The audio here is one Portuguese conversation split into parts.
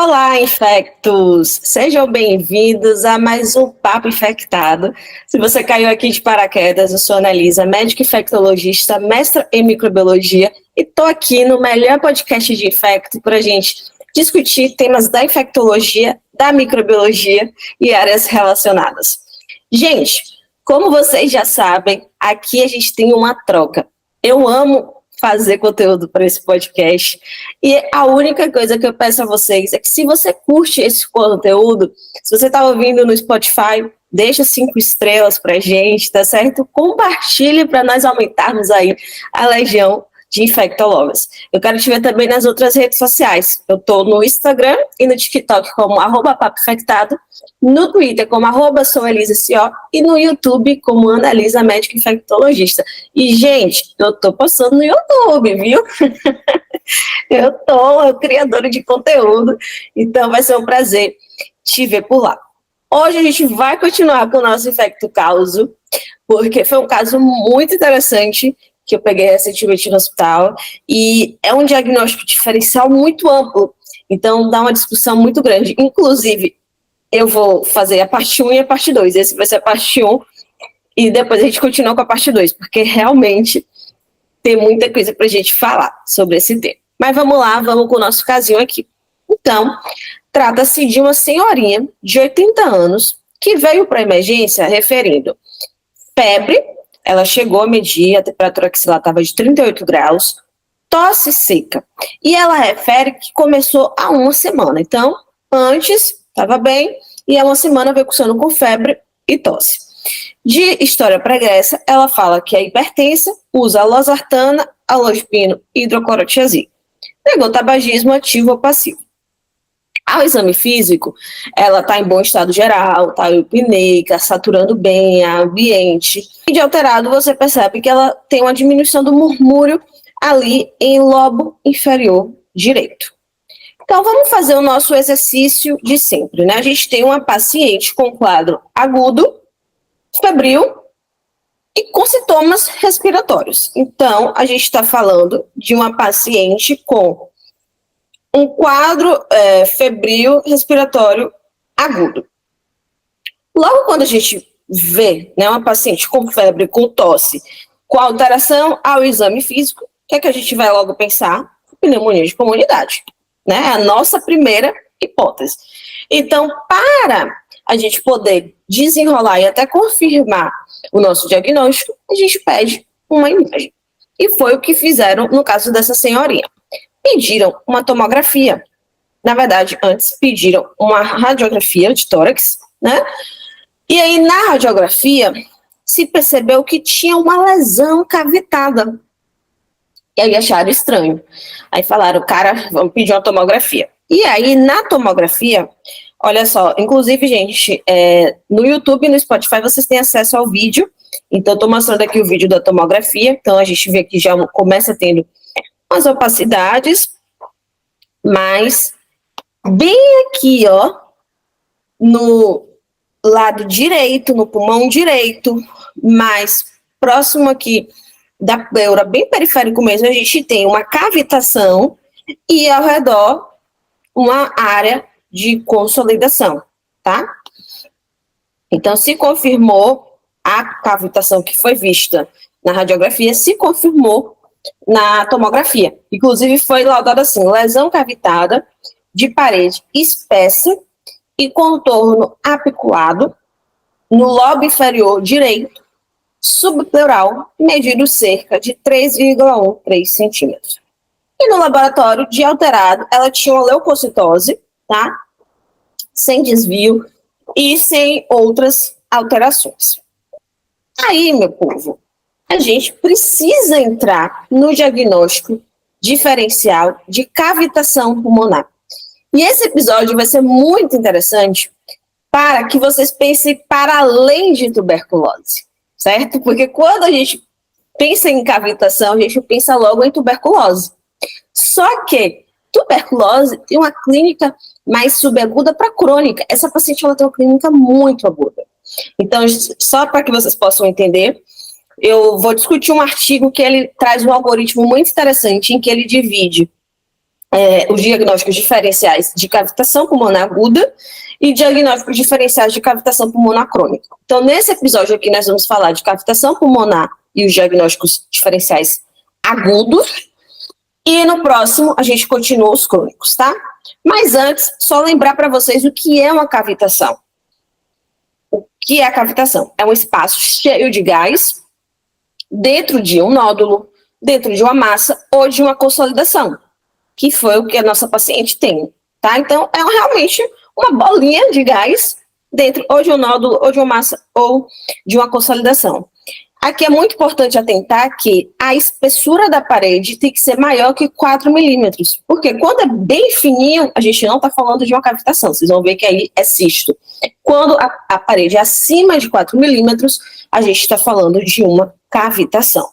Olá, infectos! Sejam bem-vindos a mais um Papo Infectado. Se você caiu aqui de paraquedas, eu sou a Analisa, médica infectologista, mestra em microbiologia, e estou aqui no melhor podcast de infecto para a gente discutir temas da infectologia, da microbiologia e áreas relacionadas. Gente, como vocês já sabem, aqui a gente tem uma troca. Eu amo fazer conteúdo para esse podcast. E a única coisa que eu peço a vocês é que, se você curte esse conteúdo, se você está ouvindo no Spotify, deixa 5 estrelas para a gente, tá certo? Compartilhe para nós aumentarmos aí a legião de infectólogos. Eu quero te ver também nas outras redes sociais. Eu estou no Instagram e no TikTok como @papoinfectado, no Twitter como @souelisaco e no YouTube como Analisa Médica Infectologista. E, gente, eu estou postando no YouTube, viu? Eu sou criadora de conteúdo, então vai ser um prazer te ver por lá. Hoje a gente vai continuar com o nosso Infecto Causo, porque foi um caso muito interessante que eu peguei recentemente no hospital, e é um diagnóstico diferencial muito amplo, então dá uma discussão muito grande. Inclusive, eu vou fazer a parte 1 e a parte 2, esse vai ser a parte 1, e depois a gente continua com a parte 2, porque realmente tem muita coisa pra gente falar sobre esse tema. Mas vamos lá, vamos com o nosso casinho aqui. Então, trata-se de uma senhorinha de 80 anos que veio para a emergência referindo febre. Ela chegou a medir, a temperatura axilar estava de 38 graus, tosse seca. E ela refere que começou há uma semana. Então, antes estava bem, e há uma semana veio cursando com febre e tosse. De história pregressa, ela fala que é hipertensa, usa losartana, allospino e hidroclorotiazida. Negou tabagismo ativo ou passivo. Ao exame físico, ela está em bom estado geral, está eupneica, saturando bem o ambiente. E de alterado, você percebe que ela tem uma diminuição do murmúrio ali em lobo inferior direito. Então, vamos fazer o nosso exercício de sempre, né? A gente tem uma paciente com quadro agudo, febril e com sintomas respiratórios. Então, a gente está falando de uma paciente com um quadro febril respiratório agudo. Logo quando a gente vê, né, uma paciente com febre, com tosse, com alteração ao exame físico, o que é que a gente vai logo pensar? Pneumonia de comunidade, né? É a nossa primeira hipótese. Então, para a gente poder desenrolar e até confirmar o nosso diagnóstico, a gente pede uma imagem. E foi o que fizeram no caso dessa senhorinha. Pediram uma tomografia. Na verdade, antes pediram uma radiografia de tórax, né? E aí, na radiografia, se percebeu que tinha uma lesão cavitada. E aí acharam estranho. Aí falaram, cara, vamos pedir uma tomografia. E aí, na tomografia, olha só, inclusive, gente, no YouTube e no Spotify vocês têm acesso ao vídeo. Então, estou mostrando aqui o vídeo da tomografia. Então, a gente vê que já começa tendo as opacidades, mas bem aqui, ó, no lado direito, no pulmão direito, mais próximo aqui da pleura, bem periférico mesmo, a gente tem uma cavitação e ao redor uma área de consolidação, tá? Então, se confirmou a cavitação que foi vista na radiografia, se confirmou na tomografia. Inclusive, foi laudada assim: lesão cavitada de parede espessa e contorno apiculado no lobo inferior direito, subpleural, medido cerca de 3,13 centímetros. E no laboratório de alterado, ela tinha uma leucocitose, tá? Sem desvio e sem outras alterações. Aí, meu povo, a gente precisa entrar no diagnóstico diferencial de cavitação pulmonar. E esse episódio vai ser muito interessante para que vocês pensem para além de tuberculose, certo? Porque quando a gente pensa em cavitação, a gente pensa logo em tuberculose. Só que tuberculose tem uma clínica mais subaguda para crônica. Essa paciente ela tem uma clínica muito aguda. Então, só para que vocês possam entender, eu vou discutir um artigo que ele traz um algoritmo muito interessante, em que ele divide os diagnósticos diferenciais de cavitação pulmonar aguda e diagnósticos diferenciais de cavitação pulmonar crônica. Então, nesse episódio aqui, nós vamos falar de cavitação pulmonar e os diagnósticos diferenciais agudos, e no próximo a gente continua os crônicos, tá? Mas antes, só lembrar para vocês o que é uma cavitação. O que é a cavitação? É um espaço cheio de gás dentro de um nódulo, dentro de uma massa ou de uma consolidação, que foi o que a nossa paciente tem, tá? Então, é realmente uma bolinha de gás dentro ou de um nódulo, ou de uma massa, ou de uma consolidação. Aqui é muito importante atentar que a espessura da parede tem que ser maior que 4 milímetros, porque quando é bem fininho, a gente não está falando de uma cavitação, vocês vão ver que aí é cisto. Quando a parede é acima de 4 milímetros, a gente está falando de uma cavitação.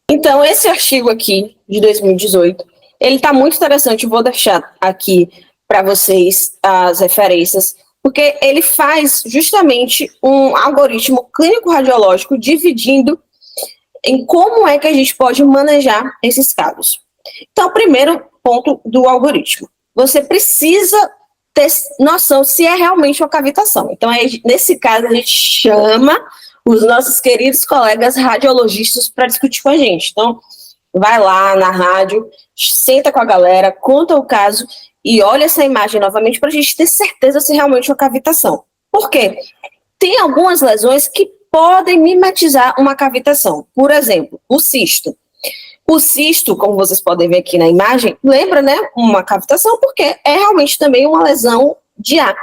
Então, esse artigo aqui, de 2018, ele está muito interessante, eu vou deixar aqui para vocês as referências, porque ele faz justamente um algoritmo clínico-radiológico dividindo em como é que a gente pode manejar esses casos. Então, primeiro ponto do algoritmo. Você precisa ter noção se é realmente uma cavitação. Então, nesse caso, a gente chama os nossos queridos colegas radiologistas para discutir com a gente. Então, vai lá na rádio, senta com a galera, conta o caso e olha essa imagem novamente para a gente ter certeza se realmente é uma cavitação. Por quê? Tem algumas lesões que podem mimetizar uma cavitação. Por exemplo, o cisto. O cisto, como vocês podem ver aqui na imagem, lembra, né, uma cavitação, porque é realmente também uma lesão de ar.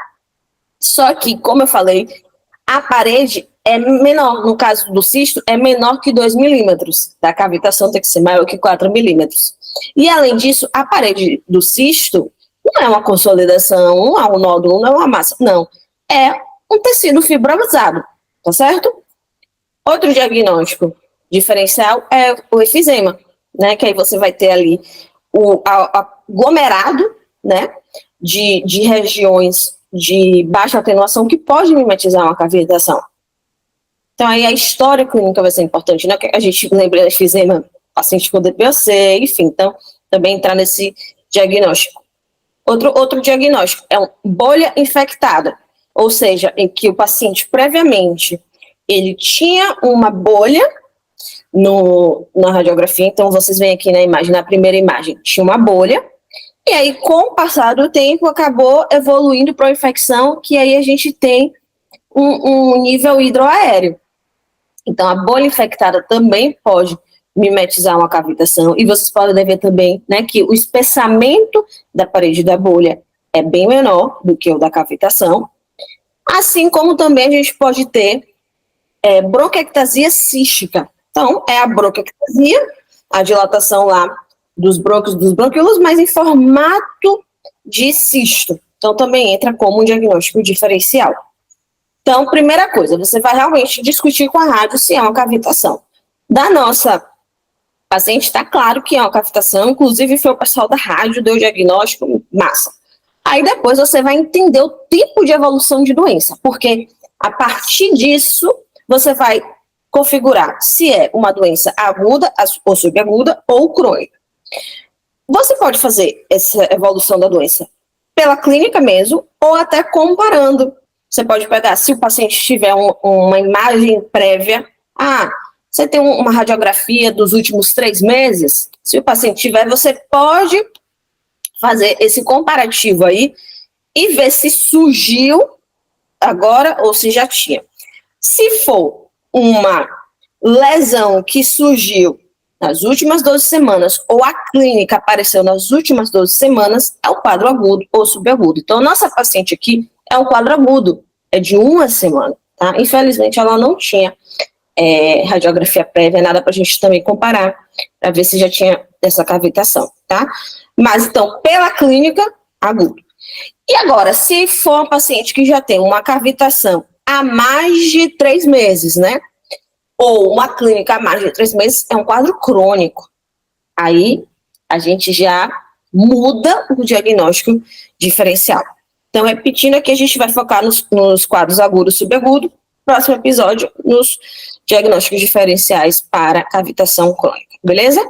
Só que, como eu falei, a parede é menor, no caso do cisto, é menor que 2 milímetros. A cavitação tem que ser maior que 4 milímetros. E, além disso, a parede do cisto não é uma consolidação, não é um nódulo, não é uma massa, não. É um tecido fibrosado, tá certo? Outro diagnóstico diferencial é o efizema, né? Que aí você vai ter ali o aglomerado, né? De regiões de baixa atenuação que pode mimetizar uma cavitação. Então, aí a história clínica vai ser importante, né? A gente lembra de efizema, paciente com DPOC, enfim, então, também entrar nesse diagnóstico. Outro diagnóstico é uma bolha infectada, ou seja, em que o paciente previamente ele tinha uma bolha na radiografia, então vocês veem aqui na imagem, na primeira imagem, tinha uma bolha, e aí com o passar do tempo acabou evoluindo para uma infecção, que aí a gente tem um nível hidroaéreo. Então a bolha infectada também pode mimetizar uma cavitação, e vocês podem ver também, né, que o espessamento da parede da bolha é bem menor do que o da cavitação, assim como também a gente pode ter bronquiectasia cística. Então, é a bronquiectasia, a dilatação lá dos brônquios, dos bronquíolos, mas em formato de cisto. Então, também entra como um diagnóstico diferencial. Então, primeira coisa, você vai realmente discutir com a rádio se é uma cavitação. Da nossa paciente, está claro que é uma cavitação, inclusive foi o pessoal da rádio, deu o diagnóstico, massa. Aí depois você vai entender o tipo de evolução de doença, porque a partir disso você vai configurar se é uma doença aguda ou subaguda ou crônica. Você pode fazer essa evolução da doença pela clínica mesmo, ou até comparando. Você pode pegar, se o paciente tiver uma imagem prévia, você tem uma radiografia dos últimos 3 meses, se o paciente tiver, você pode fazer esse comparativo aí e ver se surgiu agora ou se já tinha. Se for uma lesão que surgiu nas últimas 12 semanas ou a clínica apareceu nas últimas 12 semanas, é um quadro agudo ou subagudo. Então, nossa paciente aqui é um quadro agudo, é de 1 semana, tá? Infelizmente, ela não tinha radiografia prévia, nada para a gente também comparar, para ver se já tinha essa cavitação, tá? Mas, então, pela clínica, agudo. E agora, se for um paciente que já tem uma cavitação há mais de 3 meses, né? Ou uma clínica há mais de 3 meses, é um quadro crônico. Aí, a gente já muda o diagnóstico diferencial. Então, repetindo aqui, a gente vai focar nos quadros agudos e subagudos. Próximo episódio, nos diagnósticos diferenciais para cavitação crônica, beleza?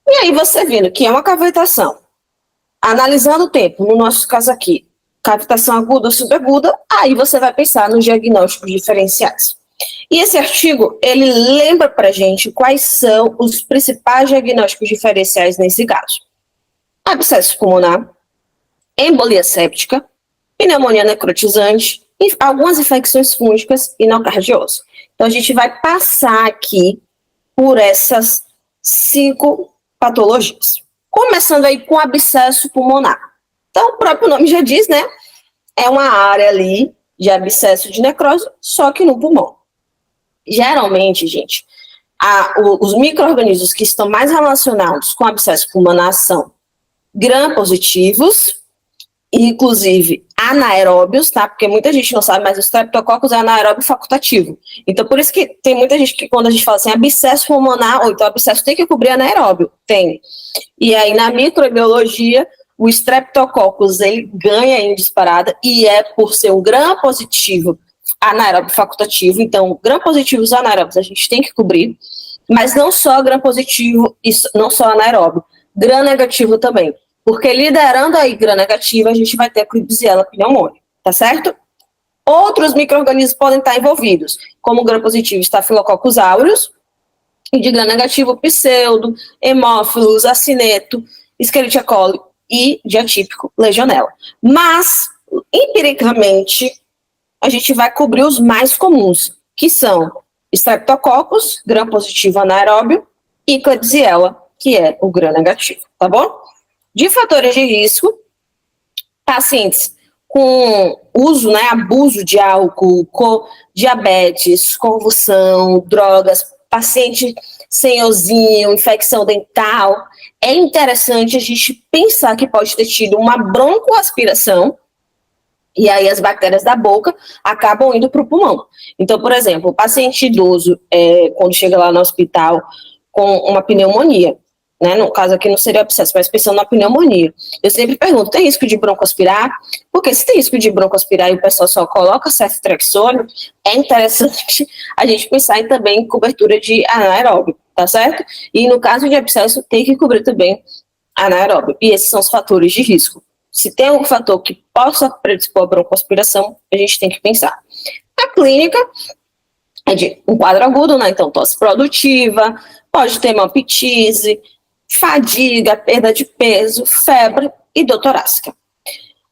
E aí, você vendo que é uma cavitação, Analisando o tempo, no nosso caso aqui, cavitação aguda ou subaguda, aí você vai pensar nos diagnósticos diferenciais. E esse artigo, ele lembra para a gente quais são os principais diagnósticos diferenciais nesse caso. Abscesso pulmonar, embolia séptica, pneumonia necrotizante, algumas infecções fúngicas e nocardiose. Então, a gente vai passar aqui por essas 5 patologias. Começando aí com abscesso pulmonar. Então, o próprio nome já diz, né? É uma área ali de abscesso de necrose, só que no pulmão. Geralmente, gente, os micro-organismos que estão mais relacionados com abscesso pulmonar são gram-positivos, inclusive anaeróbios, tá? Porque muita gente não sabe, mas o Streptococcus é anaeróbio facultativo. Então, por isso que tem muita gente que, quando a gente fala assim, abscesso pulmonar, ou então abscesso tem que cobrir anaeróbio. Tem. E aí, na microbiologia, o Streptococcus, ele ganha em disparada, e é por ser um gram-positivo anaeróbio facultativo. Então, gram-positivos anaeróbios a gente tem que cobrir, mas não só gram-positivo, não só anaeróbio, gram-negativo também. Porque liderando aí gram-negativa, a gente vai ter a Klebsiella pneumoniae, tá certo? Outros micro-organismos podem estar envolvidos, como gram-positivo Staphylococcus aureus, e de gram-negativo pseudo, hemófilos, acineto, Escherichia coli e de atípico Legionella. Mas, empiricamente, a gente vai cobrir os mais comuns, que são Streptococcus, gram-positivo anaeróbio, e Klebsiella, que é o gram-negativo, tá bom? De fatores de risco, pacientes com uso, né, abuso de álcool, diabetes, convulsão, drogas, paciente sem osinho, infecção dental, é interessante a gente pensar que pode ter tido uma broncoaspiração, e aí as bactérias da boca acabam indo para o pulmão. Então, por exemplo, o paciente idoso, quando chega lá no hospital com uma pneumonia, né, no caso aqui não seria abscesso, mas pensando na pneumonia, eu sempre pergunto, tem risco de broncoaspirar? Porque se tem risco de broncoaspirar e o pessoal só coloca ceftriaxone, é interessante a gente pensar também em cobertura de anaeróbio, tá certo? E no caso de abscesso, tem que cobrir também anaeróbio. E esses são os fatores de risco. Se tem algum fator que possa predispor a broncoaspiração, a gente tem que pensar. A clínica é de um quadro agudo, né? Então, tosse produtiva, pode ter hemoptise, fadiga, perda de peso, febre e dor torácica.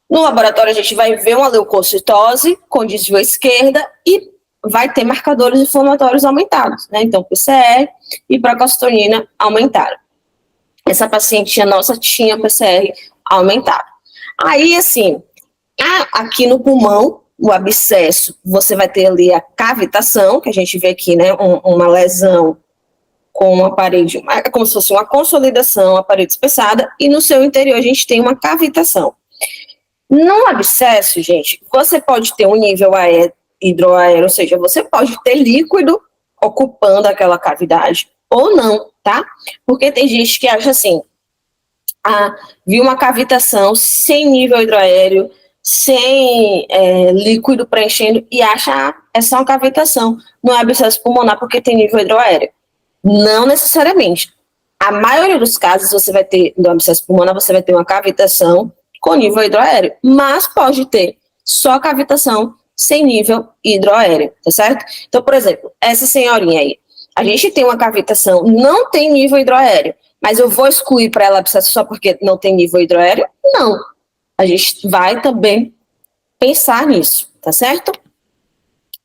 No laboratório, a gente vai ver uma leucocitose com desvio à esquerda e vai ter marcadores inflamatórios aumentados, né? Então, PCR e procalcitonina aumentaram. Essa pacientinha nossa tinha PCR aumentado. Aí, assim, aqui no pulmão, o abscesso, você vai ter ali a cavitação, que a gente vê aqui, né, uma lesão com uma parede, é como se fosse uma consolidação, a parede espessada, e no seu interior a gente tem uma cavitação. No abscesso, gente, você pode ter um nível hidroaéreo, ou seja, você pode ter líquido ocupando aquela cavidade, ou não, tá? Porque tem gente que acha assim, viu uma cavitação sem nível hidroaéreo, sem líquido preenchendo, e acha, é só uma cavitação, não é abscesso pulmonar porque tem nível hidroaéreo. Não necessariamente. A maioria dos casos, você vai ter, no abscesso pulmonar, você vai ter uma cavitação com nível hidroaéreo, mas pode ter só cavitação sem nível hidroaéreo, tá certo? Então, por exemplo, essa senhorinha aí, a gente tem uma cavitação, não tem nível hidroaéreo, mas eu vou excluir para ela abscesso só porque não tem nível hidroaéreo? Não. A gente vai também pensar nisso, tá certo?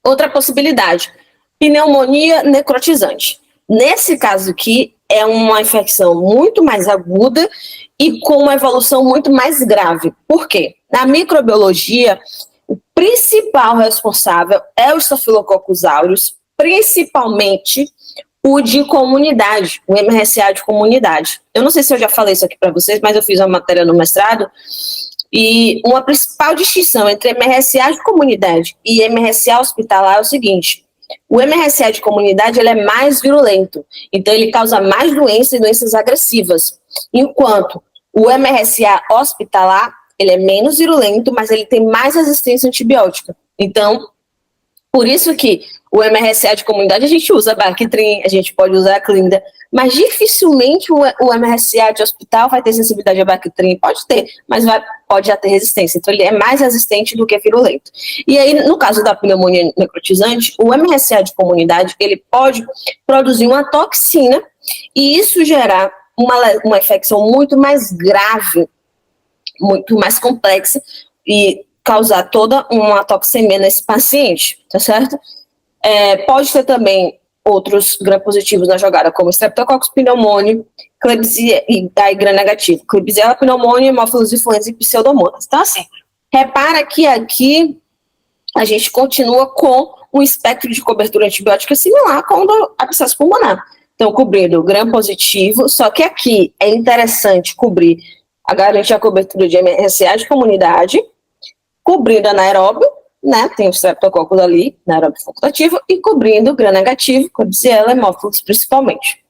Outra possibilidade, pneumonia necrotizante. Nesse caso aqui, é uma infecção muito mais aguda e com uma evolução muito mais grave. Por quê? Na microbiologia, o principal responsável é o Staphylococcus aureus, principalmente o de comunidade, o MRSA de comunidade. Eu não sei se eu já falei isso aqui para vocês, mas eu fiz uma matéria no mestrado, e uma principal distinção entre MRSA de comunidade e MRSA hospitalar é o seguinte: o MRSA de comunidade ele é mais virulento, então ele causa mais doenças e doenças agressivas, enquanto o MRSA hospitalar ele é menos virulento, mas ele tem mais resistência antibiótica. Então, por isso que o MRSA de comunidade a gente usa Bactrim, a gente pode usar a Clinda, mas dificilmente o MRSA de hospital vai ter sensibilidade a Bactrim. Pode ter, mas pode já ter resistência. Então, ele é mais resistente do que virulento. E aí, no caso da pneumonia necrotizante, o MRSA de comunidade, ele pode produzir uma toxina e isso gerar uma infecção muito mais grave, muito mais complexa e causar toda uma toxemia nesse paciente, tá certo? Pode ter também outros gram-positivos na jogada, como Streptococcus pneumoniae, Klebsiella e gram-negativo, Klebsiella pneumoniae, Haemophilus influenza e Pseudomonas. Então, assim, repara que aqui a gente continua com um espectro de cobertura antibiótica similar com o do abscesso pulmonar. Então, cobrindo gram-positivo, só que aqui é interessante garantir a cobertura de MRSA de comunidade, cobrindo anaeróbio, né, tem o streptococcus ali, anaeróbio facultativo, e cobrindo gram-negativo, Klebsiella e Haemophilus principalmente.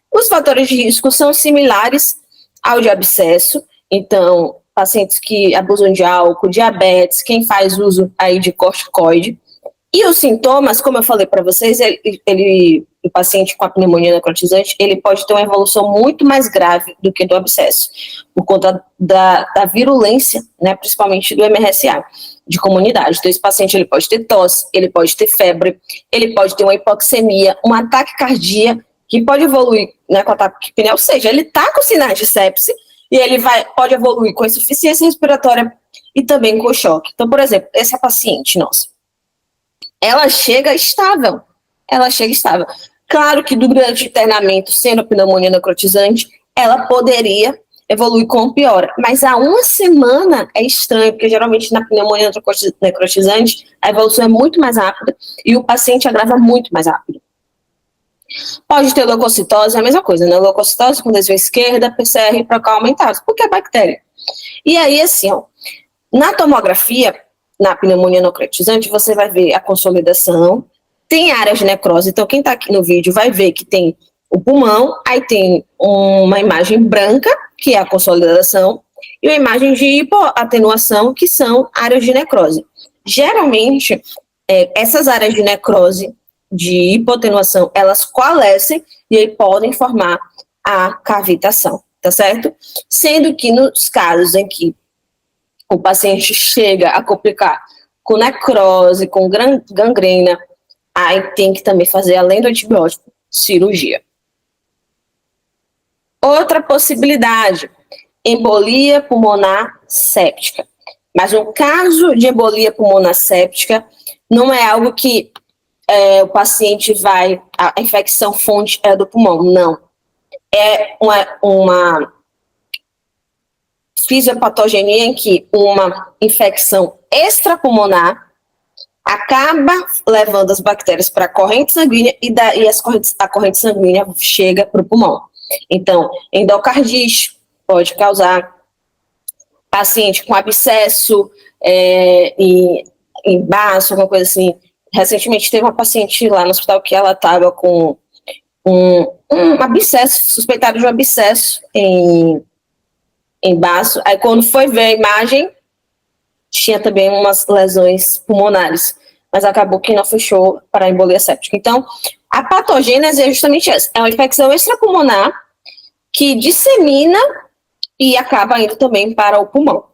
Os fatores de risco são similares ao de abscesso, então, pacientes que abusam de álcool, diabetes, quem faz uso aí de corticoide. E os sintomas, como eu falei para vocês, o paciente com a pneumonia necrotizante, ele pode ter uma evolução muito mais grave do que do abscesso, por conta da virulência, né, principalmente do MRSA de comunidade. Então, esse paciente ele pode ter tosse, ele pode ter febre, ele pode ter uma hipoxemia, um ataque cardíaco, que pode evoluir, né, com ataque pneu, ou seja, ele está com sinais de sepse, e ele pode evoluir com insuficiência respiratória e também com choque. Então, por exemplo, essa paciente nossa, ela chega estável. Claro que durante o internamento, sendo pneumonia necrotizante, ela poderia evoluir com piora, mas há uma semana é estranho, porque geralmente na pneumonia necrotizante a evolução é muito mais rápida e o paciente agrava muito mais rápido. Pode ter leucocitose, é a mesma coisa, né? Leucocitose com desvio esquerda, PCR para cal aumentado, porque é bactéria. E aí, assim, ó, na tomografia, na pneumonia necrotizante, você vai ver a consolidação, tem áreas de necrose, então quem está aqui no vídeo vai ver que tem o pulmão, aí tem uma imagem branca, que é a consolidação, e uma imagem de hipoatenuação, que são áreas de necrose. Geralmente, essas áreas de necrose, de hipoatenuação, elas coalescem e aí podem formar a cavitação, tá certo? Sendo que nos casos em que o paciente chega a complicar com necrose, com gangrena, aí tem que também fazer, além do antibiótico, cirurgia. Outra possibilidade, embolia pulmonar séptica. Mas no caso de embolia pulmonar séptica, não é algo que o paciente a infecção fonte é do pulmão, não. É uma fisiopatogenia em que uma infecção extrapulmonar acaba levando as bactérias para a corrente sanguínea e a corrente sanguínea chega para o pulmão. Então, endocardite pode causar, paciente com abscesso em baço, alguma coisa assim. Recentemente teve uma paciente lá no hospital que ela estava com um abscesso, suspeitado de um abscesso em baço. Aí quando foi ver a imagem, tinha também umas lesões pulmonares, mas acabou que não fechou para a embolia séptica. Então, a patogênese é justamente essa, é uma infecção extrapulmonar que dissemina e acaba indo também para o pulmão.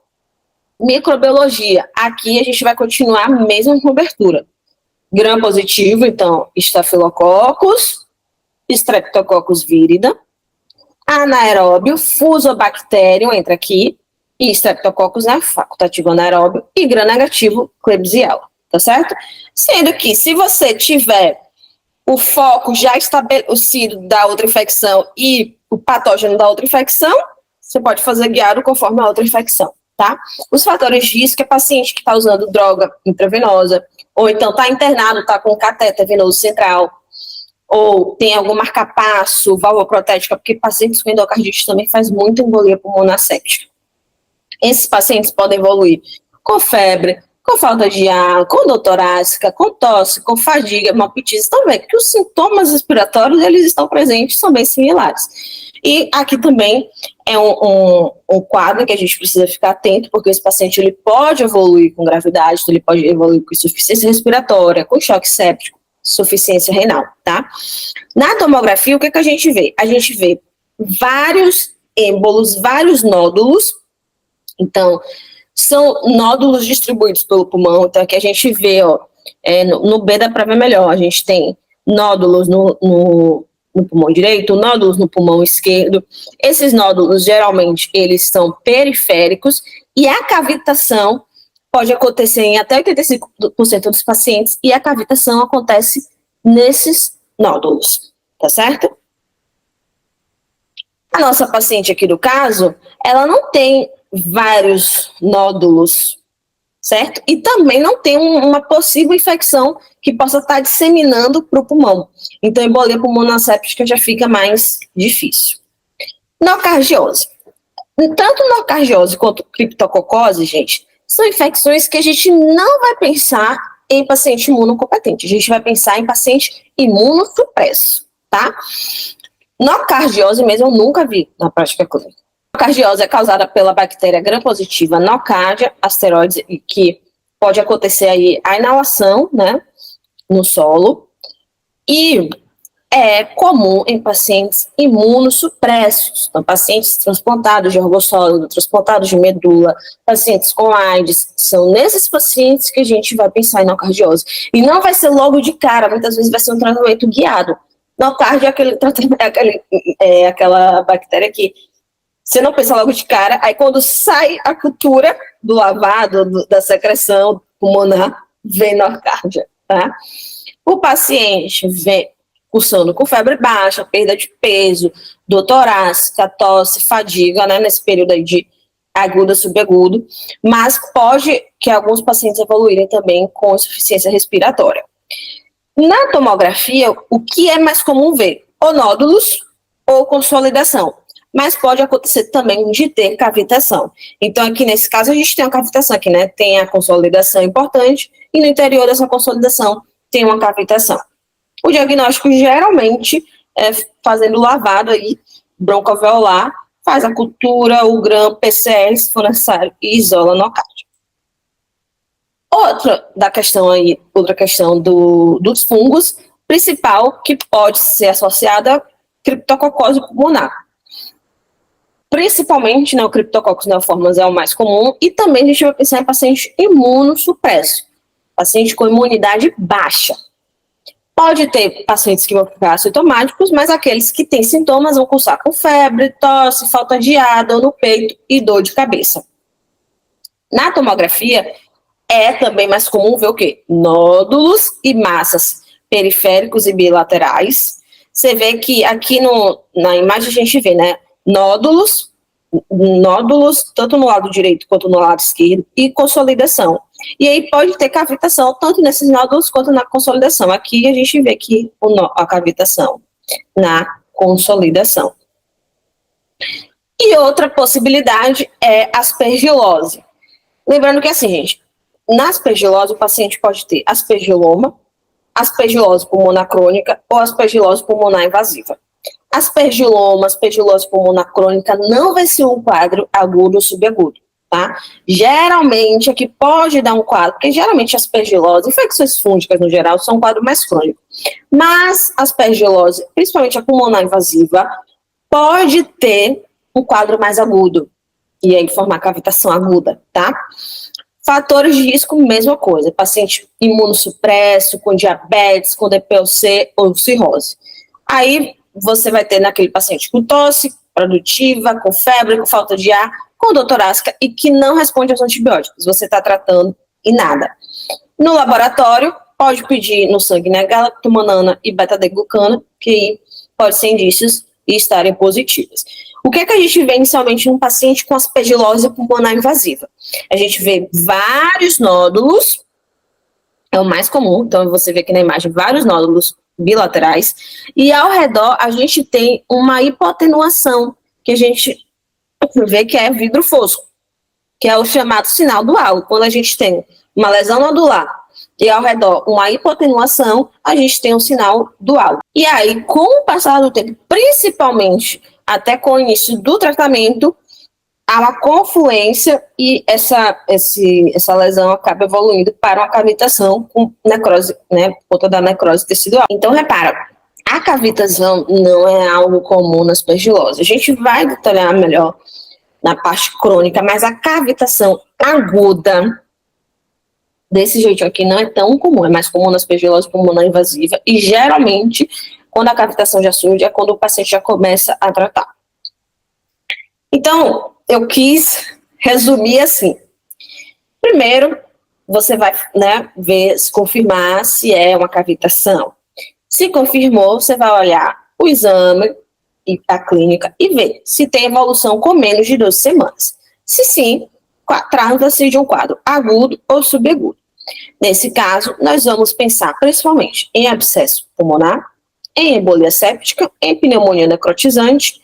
Microbiologia, aqui a gente vai continuar a mesma cobertura. Gram positivo, então, Staphylococcus, Streptococcus vírida, anaeróbio, Fusobacterium, entra aqui, e Streptococcus, né, facultativo anaeróbio, e gram negativo, Klebsiella, tá certo? Sendo que, se você tiver o foco já estabelecido da outra infecção e o patógeno da outra infecção, você pode fazer guiado conforme a outra infecção, tá? Os fatores de risco é paciente que está usando droga intravenosa, ou então está internado, está com catéter venoso central, ou tem algum marcapasso, válvula protética, porque pacientes com endocardite também faz muita embolia pulmonar séptica. Esses pacientes podem evoluir com febre, com falta de ar, com dor torácica, com tosse, com fadiga, hemoptise. Então, vê que os sintomas respiratórios, eles estão presentes, são bem similares. E aqui também é um quadro que a gente precisa ficar atento, porque esse paciente ele pode evoluir com gravidade, ele pode evoluir com insuficiência respiratória, com choque séptico, insuficiência renal, tá? Na tomografia, o que a gente vê? A gente vê vários êmbolos, vários nódulos. Então, são nódulos distribuídos pelo pulmão. Então, aqui a gente vê, ó, no B dá para ver melhor. A gente tem nódulos no pulmão direito, nódulos no pulmão esquerdo. Esses nódulos, geralmente, eles são periféricos e a cavitação pode acontecer em até 85% dos pacientes e a cavitação acontece nesses nódulos, tá certo? A nossa paciente aqui do caso, ela não tem vários nódulos, certo? E também não tem uma possível infecção que possa estar disseminando para o pulmão. Então, embolia pulmonar séptica já fica mais difícil. Nocardiose. Tanto nocardiose quanto criptococose, gente, são infecções que a gente não vai pensar em paciente imunocompetente. A gente vai pensar em paciente imunossupresso, tá? Nocardiose mesmo eu nunca vi na prática clínica. Nocardiose é causada pela bactéria gram-positiva Nocardia asteroides, que pode acontecer aí a inalação, né, no solo, e é comum em pacientes imunossupressos, então pacientes transplantados de órgão sólido, transplantados de medula, pacientes com AIDS, são nesses pacientes que a gente vai pensar em nocardiose. E não vai ser logo de cara, muitas vezes vai ser um tratamento guiado. Nocardia é aquela bactéria que você não pensa logo de cara, aí quando sai a cultura do lavado, da secreção pulmonar, vem nocardia, tá? O paciente vem cursando com febre baixa, perda de peso, dor torácica, tosse, fadiga, né, nesse período aí de agudo, subagudo, mas pode que alguns pacientes evoluírem também com insuficiência respiratória. Na tomografia, o que é mais comum ver? Ou nódulos ou consolidação, mas pode acontecer também de ter cavitação. Então, aqui nesse caso, a gente tem uma cavitação aqui, né? Tem a consolidação importante e no interior dessa consolidação tem uma cavitação. O diagnóstico geralmente é fazendo lavado aí broncoalveolar, faz a cultura, o gram, PCR, se for necessário, e isola nocardia. Outra questão dos fungos, principal, que pode ser associada à criptococose pulmonar. Principalmente, né, o Cryptococcus neoformans é o mais comum, e também a gente vai pensar em paciente imunossupresso, paciente com imunidade baixa. Pode ter pacientes que vão ficar assintomáticos, mas aqueles que têm sintomas vão cursar com febre, tosse, falta de ar, dor no peito e dor de cabeça. Na tomografia, é também mais comum ver o quê? Nódulos e massas periféricos e bilaterais. Você vê que aqui na imagem a gente vê, né? Nódulos, tanto no lado direito quanto no lado esquerdo, e consolidação. E aí pode ter cavitação, tanto nesses nódulos quanto na consolidação. Aqui a gente vê que a cavitação na consolidação. E outra possibilidade é aspergilose. Lembrando que assim, gente, na aspergilose o paciente pode ter aspergiloma, aspergilose pulmonar crônica ou aspergilose pulmonar invasiva. Aspergiloma, aspergilose pulmonar crônica não vai ser um quadro agudo ou subagudo, tá? Geralmente, aqui pode dar um quadro, porque geralmente aspergilose, infecções fúngicas no geral, são um quadro mais crônico. Mas aspergilose, principalmente a pulmonar invasiva, pode ter um quadro mais agudo, e aí formar cavitação aguda, tá? Fatores de risco, mesma coisa, paciente imunossupresso, com diabetes, com DPOC ou cirrose. Aí você vai ter naquele paciente com tosse produtiva, com febre, com falta de ar, com dor torácica e que não responde aos antibióticos. Você está tratando e nada. No laboratório, pode pedir no sangue, né, galactomannan e beta-glucana, que pode ser indícios e estarem positivas. O que é que a gente vê inicialmente num paciente com aspergilose pulmonar invasiva? A gente vê vários nódulos, é o mais comum, então você vê aqui na imagem vários nódulos bilaterais, e ao redor a gente tem uma hipoatenuação, que a gente vê que é vidro fosco, que é o chamado sinal do halo. Quando a gente tem uma lesão nodular e ao redor uma hipoatenuação, a gente tem um sinal do halo. E aí, com o passar do tempo, principalmente até com o início do tratamento, há uma confluência e essa lesão acaba evoluindo para uma cavitação com necrose, né, por conta da necrose tecidual. Então, repara, a cavitação não é algo comum na aspergilose. A gente vai detalhar melhor na parte crônica, mas a cavitação aguda, desse jeito aqui, não é tão comum. É mais comum na aspergilose pulmonar invasiva e, geralmente, quando a cavitação já surge, é quando o paciente já começa a tratar. Então, eu quis resumir assim. Primeiro, você vai, né, ver, se confirmar se é uma cavitação. Se confirmou, você vai olhar o exame e a clínica e ver se tem evolução com menos de 12 semanas. Se sim, trata-se de um quadro agudo ou subagudo. Nesse caso, nós vamos pensar principalmente em abscesso pulmonar, em embolia séptica, em pneumonia necrotizante,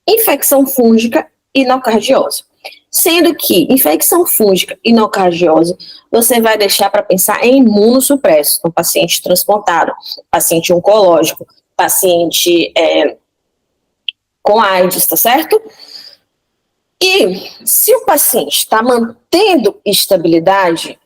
infecção fúngica e nocardiose. Sendo que infecção fúngica e nocardiose, você vai deixar para pensar em imunossupresso, no paciente transplantado, paciente oncológico, paciente com AIDS, tá certo? E se o paciente está mantendo estabilidade,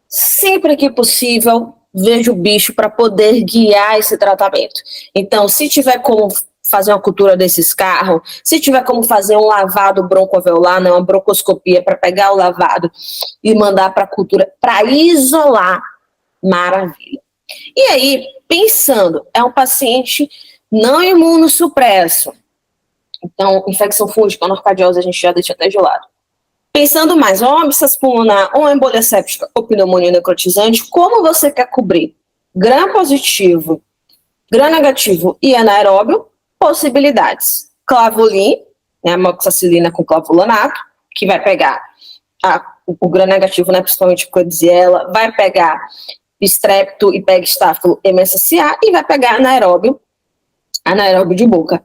sempre que possível, veja o bicho para poder guiar esse tratamento. Então, se tiver como fazer uma cultura desses carros, se tiver como fazer um lavado broncoalveolar, né, uma broncoscopia para pegar o lavado e mandar para a cultura, para isolar, maravilha. E aí, pensando, é um paciente não imunossupresso, então, infecção fúngica, nocardiose, a gente já deixa até de lado. Pensando mais, ou abscesso pulmonar, ou embolia séptica, ou pneumonia necrotizante, como você quer cobrir gram positivo, gram negativo e anaeróbio? Possibilidades. Clavulin, né, amoxicilina com clavulanato, que vai pegar o gram negativo, né, principalmente Klebsiella, vai pegar estrepto e pegistáfilo MSSA e vai pegar anaeróbio de boca.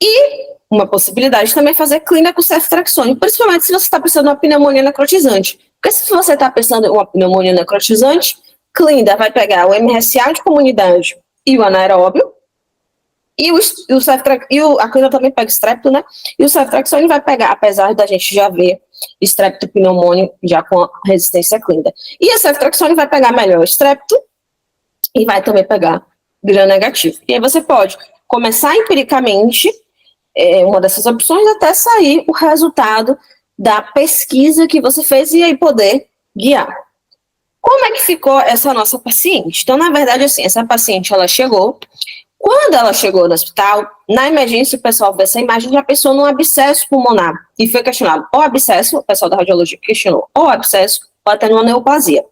E uma possibilidade também é fazer clínica com ceftriaxone, principalmente se você está pensando em uma pneumonia necrotizante. Porque se você está pensando em uma pneumonia necrotizante, clínica vai pegar o MRSA de comunidade e o anaeróbio, e a clínica também pega estrepto, né? E o ceftriaxone vai pegar, apesar da gente já ver estrepto pneumônio já com resistência clínica. E a ceftriaxone vai pegar melhor o estrepto e vai também pegar gram negativo. E aí você pode começar empiricamente uma dessas opções até sair o resultado da pesquisa que você fez e aí poder guiar. Como é que ficou essa nossa paciente? Então, na verdade, assim, essa paciente, ela chegou. Quando ela chegou no hospital, na emergência, o pessoal vê essa imagem já pensou num abscesso pulmonar. E foi questionado ou abscesso, o pessoal da radiologia questionou, ou abscesso, ou até numa neoplasia.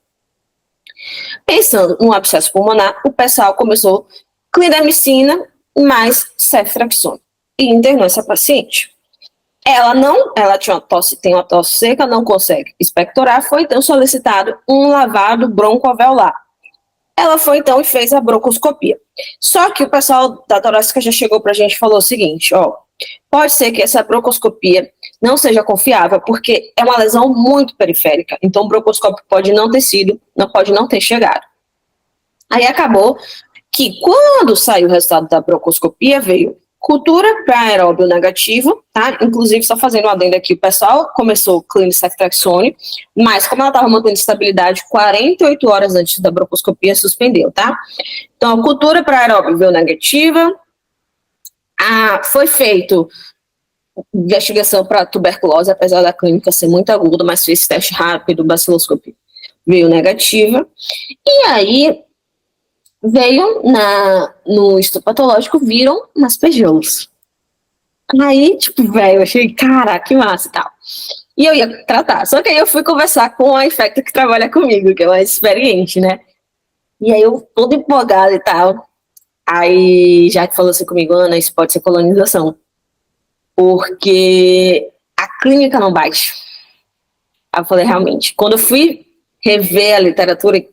Pensando num abscesso pulmonar, o pessoal começou clindamicina mais ceftriaxone. E internou essa paciente. Ela tinha tem uma tosse seca, não consegue expectorar, foi então solicitado um lavado broncoalveolar. Ela foi então e fez a broncoscopia. Só que o pessoal da torácica já chegou pra gente e falou o seguinte, pode ser que essa broncoscopia não seja confiável, porque é uma lesão muito periférica, então o broncoscópio pode não ter chegado. Aí acabou que quando saiu o resultado da broncoscopia, veio cultura para aeróbio negativo, tá? Inclusive, só fazendo um adendo aqui, o pessoal começou clínica ceftriaxone, mas como ela estava mantendo estabilidade 48 horas antes da broncoscopia, suspendeu, tá? Então, a cultura para aeróbio veio negativa, foi feito investigação para tuberculose, apesar da clínica ser muito aguda, mas fez teste rápido, baciloscopia, veio negativa, e aí veio no histopatológico, viram umas aspergilose. Aí, eu achei, caraca, que massa e tal. E eu ia tratar. Só que aí eu fui conversar com a infecta que trabalha comigo, que é mais experiente, né? E aí eu, toda empolgada e tal. Aí, já que falou assim comigo, Ana, isso pode ser colonização. Porque a clínica não bate. Aí eu falei, realmente. Quando eu fui rever a literatura,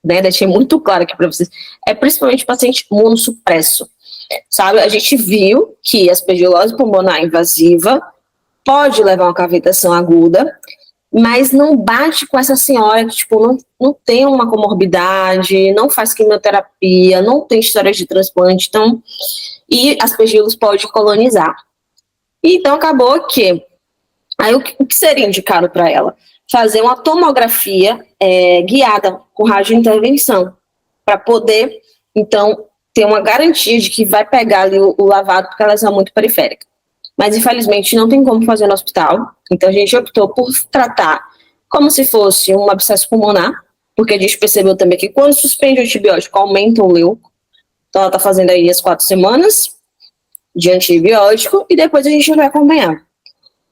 né, deixei muito claro aqui para vocês, é principalmente paciente imunossupresso, sabe? A gente viu que a aspergilose pulmonar invasiva pode levar a uma cavitação aguda, mas não bate com essa senhora que, não tem uma comorbidade, não faz quimioterapia, não tem história de transplante, então, e aspergilose pode colonizar. Então, acabou que Aí o que seria indicado para ela? Fazer uma tomografia guiada com radiointervenção, para poder, então, ter uma garantia de que vai pegar ali o lavado, porque ela é muito periférica. Mas, infelizmente, não tem como fazer no hospital, então a gente optou por tratar como se fosse um abscesso pulmonar, porque a gente percebeu também que quando suspende o antibiótico, aumenta o leuco. Então, ela está fazendo aí as 4 semanas de antibiótico e depois a gente vai acompanhar.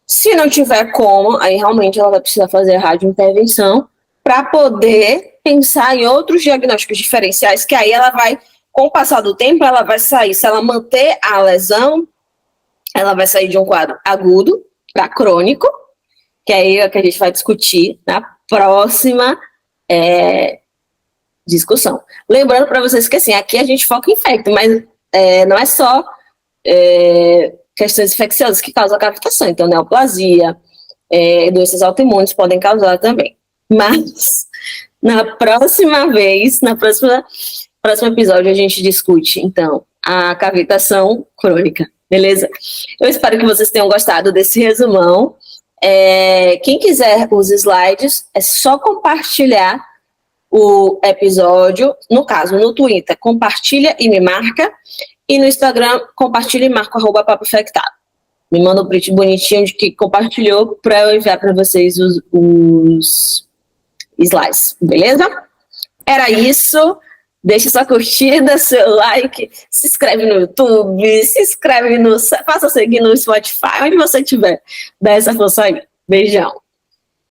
Se não tiver como, aí realmente ela vai precisar fazer radiointervenção para poder pensar em outros diagnósticos diferenciais, que aí ela vai, com o passar do tempo, ela vai sair, se ela manter a lesão, ela vai sair de um quadro agudo para crônico, que aí é o que a gente vai discutir na próxima discussão. Lembrando para vocês que assim, aqui a gente foca em infecto, mas não é só questões infecciosas que causam a cavitação. Então, neoplasia, doenças autoimunes podem causar também. Mas, na próxima vez, próximo episódio, a gente discute, então, a cavitação crônica, beleza? Eu espero que vocês tenham gostado desse resumão. Quem quiser os slides, é só compartilhar o episódio, no caso, no Twitter, compartilha e me marca, e no Instagram, compartilha e marca @papo infectado. Me manda um print bonitinho de que compartilhou para eu enviar para vocês os slides, beleza? Era isso. Deixa sua curtida, seu like, se inscreve no YouTube, faça seguir no Spotify, onde você estiver. Dá essa força aí. Beijão.